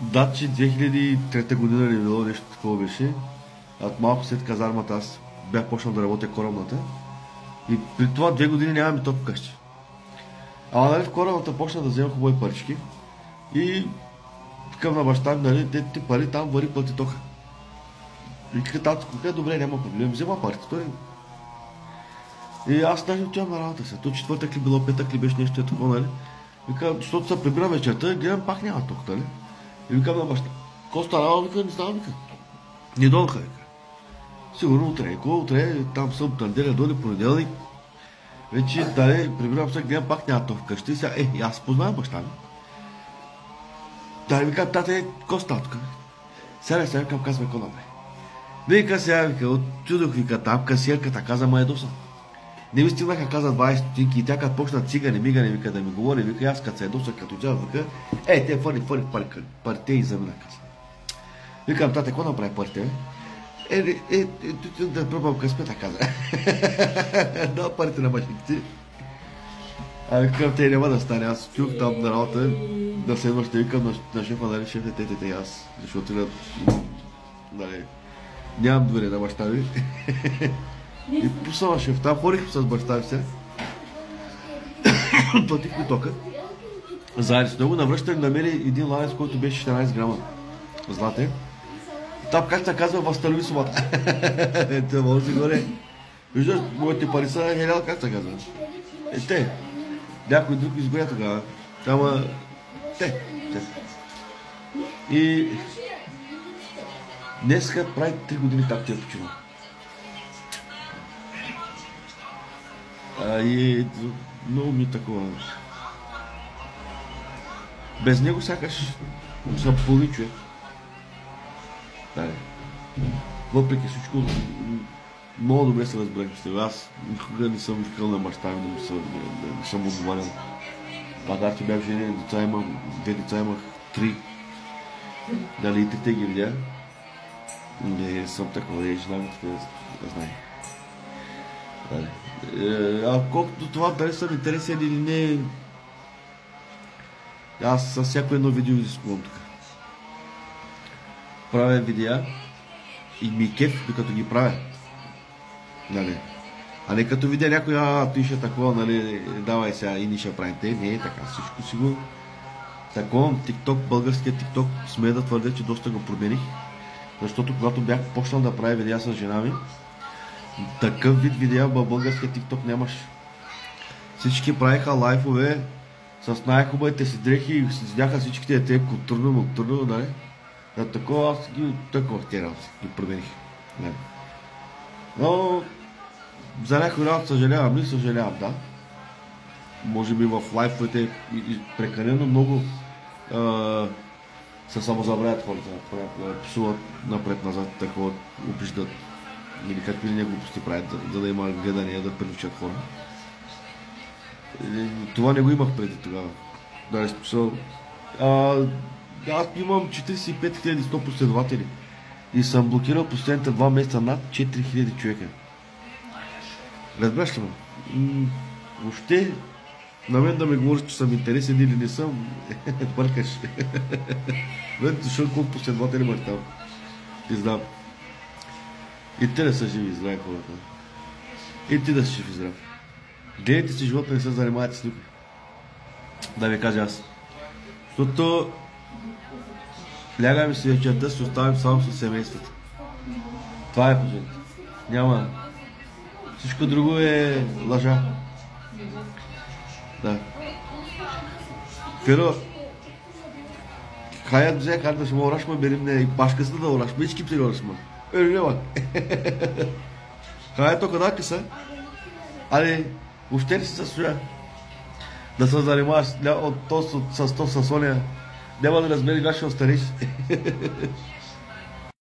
Да, че 2003 година ли било нещо такова беше. Малко след казармата аз бях почнал да работя корабната. И при това 2 години нямаме ток вкъщи. Ама нали в корабната почна да взема хубави парички. И към на баща ми, нали, те пари там вари плати тока. И така татко, добре, няма проблем, взема парите, той. И аз даже отивам на работа сега. То четвъртък ли било, петък ли беше нещо е такова, нали? Вика, защото се прибира вечерта, гледам пак няма ток, нали? И викам на баща, ко стара, вика, не знам, вика. Не дойдоха, вика. Сигурно утре, утре, там събота, неделя, дойде понеделник. Вече, дали, прибирам се, гледам пак няма ток вкъщи. И сега, аз познавам баща ми. Дали, викам, тате, ко става тук? Сега, викам, казваме, ко направи. Вика сега, вика, отчудох, вика, там касиерката каза, ма едоса. Не ми стигнаха, каза 20 стотинки и тя като почна цигане, мигане, вика, да ми говори, вика, аз като се едоса, като тя, вика, те фърли парите и замина, каза. Викам, тате, какво направи парите, бе? Да пробвам късмета, каза. Да, парите на машинките. Викам, те няма да стане, аз чух там на работа, да следва ще викам на шефа, нали, шеф, те, аз, защото, нали, нямам доверие на баща ми. И пусна шеф, там ходих с баща ми се. Платих ми тока. Заедно с него навръщали намери един ланец, който беше 14 грама злате. Там, как се казва, възстанови сумата. Те може да горе. Виждаш, моите пари са хелял, как се казва. Те. Някой друг изгоря тогава. Ама те. И днеска прави 3 години как ти е починал. И много ми такова. Без него сякаш съм половин човек. Въпреки всичко, много добре се разбрахме с теб. Аз никога не съм искал на баща ми да не съм отговарял. Макар че бях женен, две деца имах 3. Дали и трите ги видя. Не съм такова, жена ми да знае. А колкото това, дали съм интересен или не, аз със всяко едно видео изискувам тук. Правя видеа и ми кеф, докато ги правя. Нали? А не като видя някой, ти ще такова, нали, давай сега и ни ще правим. Не е така, всичко си го. Такова, TikTok, българския TikTok, смея да твърдя, че доста го промених. Защото когато бях почнал да правя видеа с жена ми, такъв вид видеа в българския TikTok нямаше. Всички правиха лайфове с най-хубавите си дрехи и седяха всичките те културно, нали? За такова аз ги оттъквах тези работи, ги промених. Но за някой работа съжалявам ли? Съжалявам, да. Може би в лайфовете прекалено много се самозабравят хората. Понякога псуват напред-назад, такова обиждат. Или какви ли не глупости правят, за да има гледания, да привличат хора. Това не го имах преди тогава. Да, смисъл. Аз имам 45 100 последователи и съм блокирал последните 2 месеца над 4000 човека. Разбраш ли ме? Въобще, на мен да ме говориш, че съм интересен или не съм, бъркаш. Защото колко последователи имаш там. Не знам. И те да са живи и здрави хората. И ти да си жив и здрав. Гледайте си живота, не се занимавате с никой. Да ви кажа аз. Защото лягаме си вечерта, се оставим само с семейството. Това е положението. Няма. Всичко друго е лъжа. Да. Феро, хайат взе, да ще му орашма, берим не и пашката да орашма, ички пси орашма. Няма. Хайат то къдаки са? Али, въобще ли си състоя? Да се занимаваш с то със Соня, няма да разбери как ще остариш.